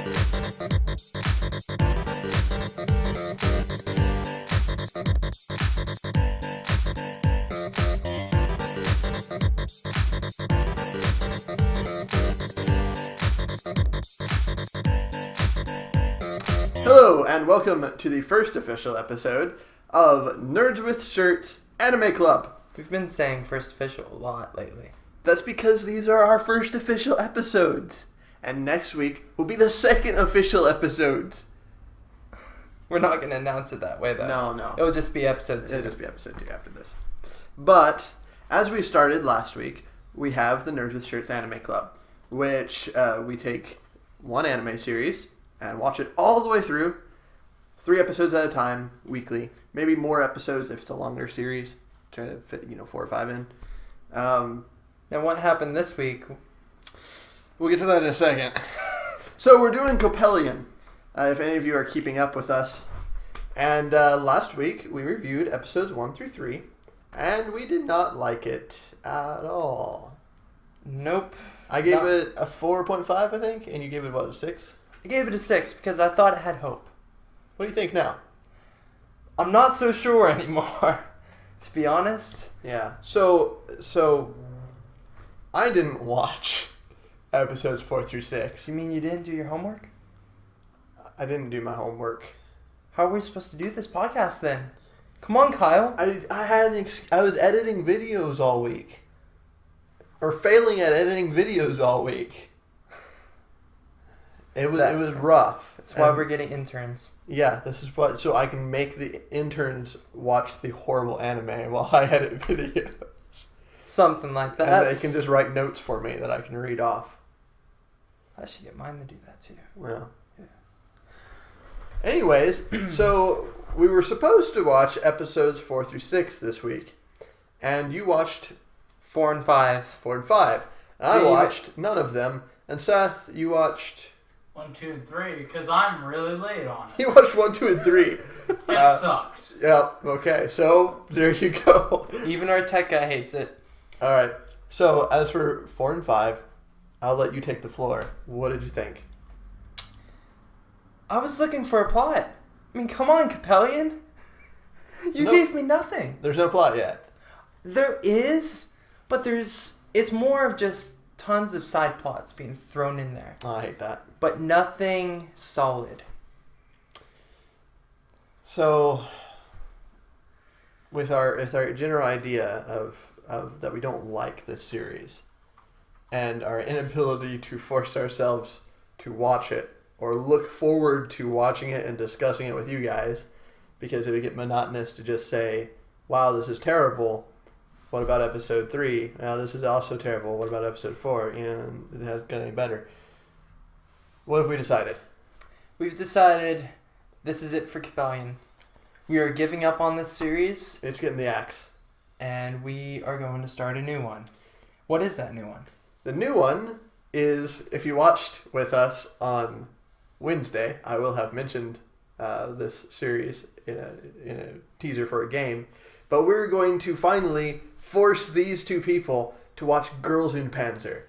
Hello, and welcome to the first official episode of Nerds with Shirts Anime Club. We've been saying first official a lot lately. That's because these are our first official episodes. And next week will be the second official episodes. We're not going to announce it that way, though. No. It'll just be episode 2. It'll just be episode 2 after this. But, as we started last week, we have the Nerds with Shirts Anime Club, which we take one anime series and watch it all the way through, 3 episodes at a time, weekly. Maybe more episodes if it's a longer series. Try to fit, 4 or 5 in. Now, what happened this week? We'll get to that in a second. So we're doing Coppelion, if any of you are keeping up with us. And last week we reviewed episodes 1 through 3, and we did not like it at all. Nope. I gave it a 4.5, I think, and you gave it, a 6? I gave it a 6 because I thought it had hope. What do you think now? I'm not so sure anymore, to be honest. Yeah. So I didn't watch episodes 4 through 6. You mean you didn't do your homework? I didn't do my homework. How are we supposed to do this podcast then? Come on, Kyle. I was editing videos all week. Or failing at editing videos all week. It was rough. That's why we're getting interns. Yeah, this is what, so I can make the interns watch the horrible anime while I edit videos. Something like that. And they can just write notes for me that I can read off. I should get mine to do that too. Well. Yeah. Anyways, so we were supposed to watch episodes 4 through 6 this week. And you watched 4 and 5. 4 and 5. And I watched none of them. And Seth, you watched 1, 2, and 3, because I'm really late on it. You watched 1, 2, and 3. It sucked. Yeah, okay. So, there you go. Even our tech guy hates it. Alright. So, as for 4 and 5, I'll let you take the floor. What did you think? I was looking for a plot. I mean, come on, Coppelion. You gave me nothing. There's no plot yet. There is, but it's more of just tons of side plots being thrown in there. Oh, I hate that. But nothing solid. So, with our general idea of that we don't like this series, and our inability to force ourselves to watch it, or look forward to watching it and discussing it with you guys, because it would get monotonous to just say, wow, this is terrible. What about episode 3? This is also terrible. What about episode 4? It hasn't got any better. What have we decided? We've decided this is it for Coppelion. We are giving up on this series. It's getting the axe. And we are going to start a new one. What is that new one? The new one is, if you watched with us on Wednesday, I will have mentioned this series in a teaser for a game. But we're going to finally force these two people to watch Girls in Panzer.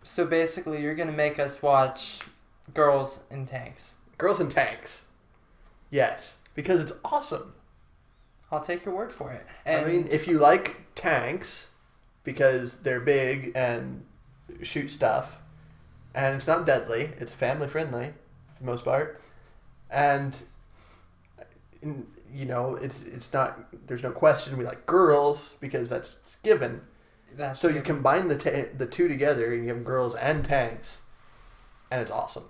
So basically, you're going to make us watch Girls in Tanks. Girls in Tanks. Yes, because it's awesome. I'll take your word for it. And I mean, if you like tanks, because they're big and shoot stuff, and it's not deadly, it's family friendly for the most part, and it's not. There's no question we like girls because that's given. So you combine the two together and you have girls and tanks, and it's awesome.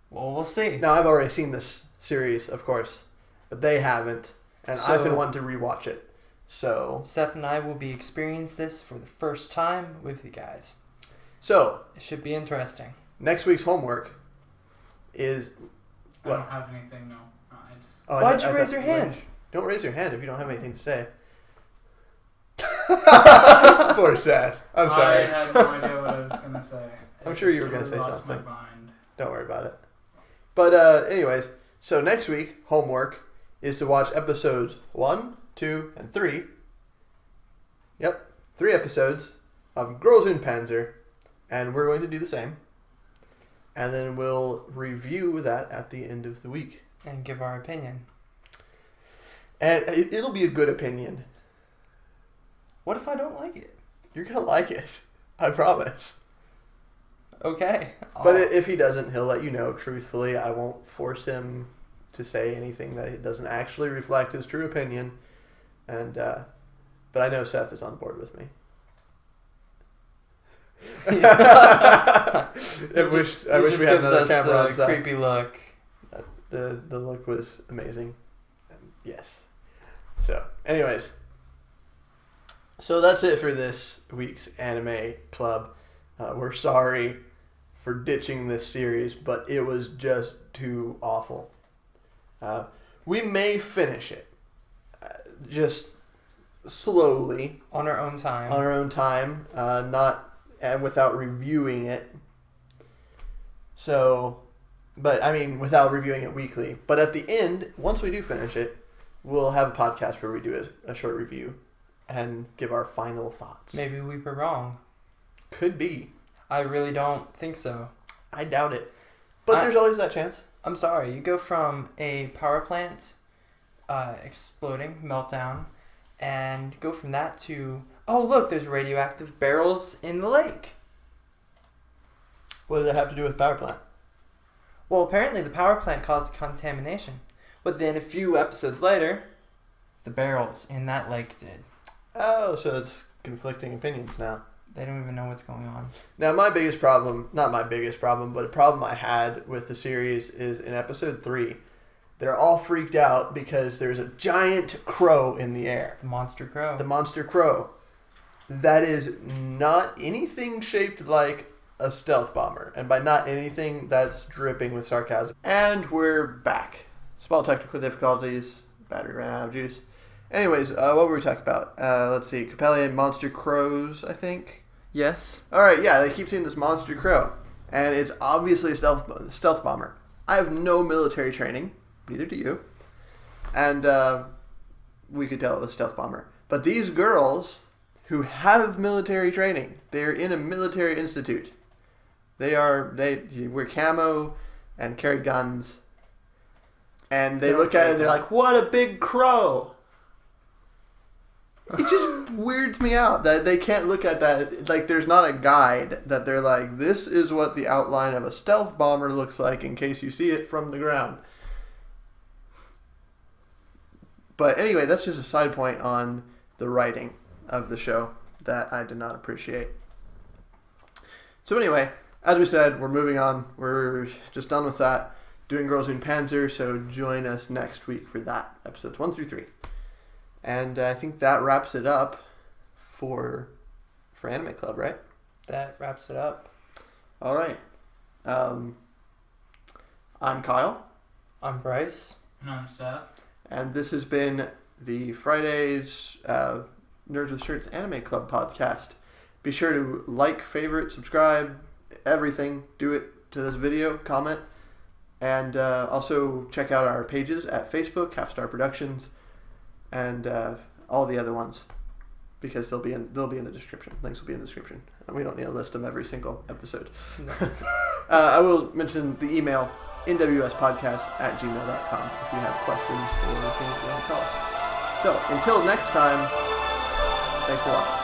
Well, we'll see. Now, I've already seen this series, of course, but they haven't, and I've been wanting to rewatch it. So Seth and I will be experiencing this for the first time with you guys. So it should be interesting. Next week's homework is what? I don't have anything, no. Why'd you raise your hand? Don't raise your hand if you don't have anything to say. Poor Seth. I'm sorry. I had no idea what I was going to say. I'm sure you were going to say lost something. My mind. Don't worry about it. But anyways, so next week, homework is to watch episodes 1, 2, and 3. Yep, 3 episodes of Girls in Panzer. And we're going to do the same. And then we'll review that at the end of the week. And give our opinion. And it'll be a good opinion. What if I don't like it? You're going to like it. I promise. Okay. But if he doesn't, he'll let you know truthfully. I won't force him to say anything that doesn't actually reflect his true opinion. And but I know Seth is on board with me. I wish we had another camera on Seth. Creepy look. The look was amazing. And yes. So, anyways. So that's it for this week's Anime Club. We're sorry for ditching this series, but it was just too awful. We may finish it. Just slowly. On our own time. On our own time. Not and without reviewing it. So, but I mean, without reviewing it weekly. But at the end, once we do finish it, we'll have a podcast where we do a short review and give our final thoughts. Maybe we were wrong. Could be. I really don't think so. I doubt it. But there's always that chance. I'm sorry. You go from a power plant exploding, meltdown, and go from that to, oh, look, there's radioactive barrels in the lake. What does that have to do with power plant? Well, apparently the power plant caused contamination. But then a few episodes later, the barrels in that lake did. Oh, so it's conflicting opinions now. They don't even know what's going on. Now, my biggest problem, not my biggest problem, but a problem I had with the series is in episode 3. They're all freaked out because there's a giant crow in the air. The monster crow. The monster crow. That is not anything shaped like a stealth bomber. And by not anything, that's dripping with sarcasm. And we're back. Small technical difficulties. Battery ran out of juice. Anyways, what were we talking about? Let's see. Coppelion monster crows, I think. Yes. Alright, yeah, they keep seeing this monster crow. And it's obviously a stealth bomber. I have no military training. Neither do you. And we could tell it was a stealth bomber. But these girls who have military training, they're in a military institute. They wear camo and carry guns. And they look at it and they're like, what a big crow! It just weirds me out that they can't look at that. Like, there's not a guide that they're like, this is what the outline of a stealth bomber looks like in case you see it from the ground. But anyway, that's just a side point on the writing of the show that I did not appreciate. So anyway, as we said, we're moving on. We're just done with that. Doing Girls in Panzer, so join us next week for that, episodes 1 through 3. And I think that wraps it up for Anime Club, right? That wraps it up. All right. I'm Kyle. I'm Bryce. And I'm Seth. And this has been the Fridays Nerds with Shirts Anime Club podcast. Be sure to like, favorite, subscribe, everything. Do it to this video, comment. And also check out our pages at Facebook, Half Star Productions, and all the other ones, because they'll be in the description. Links will be in the description. And we don't need to list them every single episode. No. I will mention the email, NWSpodcast@gmail.com, if you have questions or things you want to tell us. So, until next time, thanks for watching.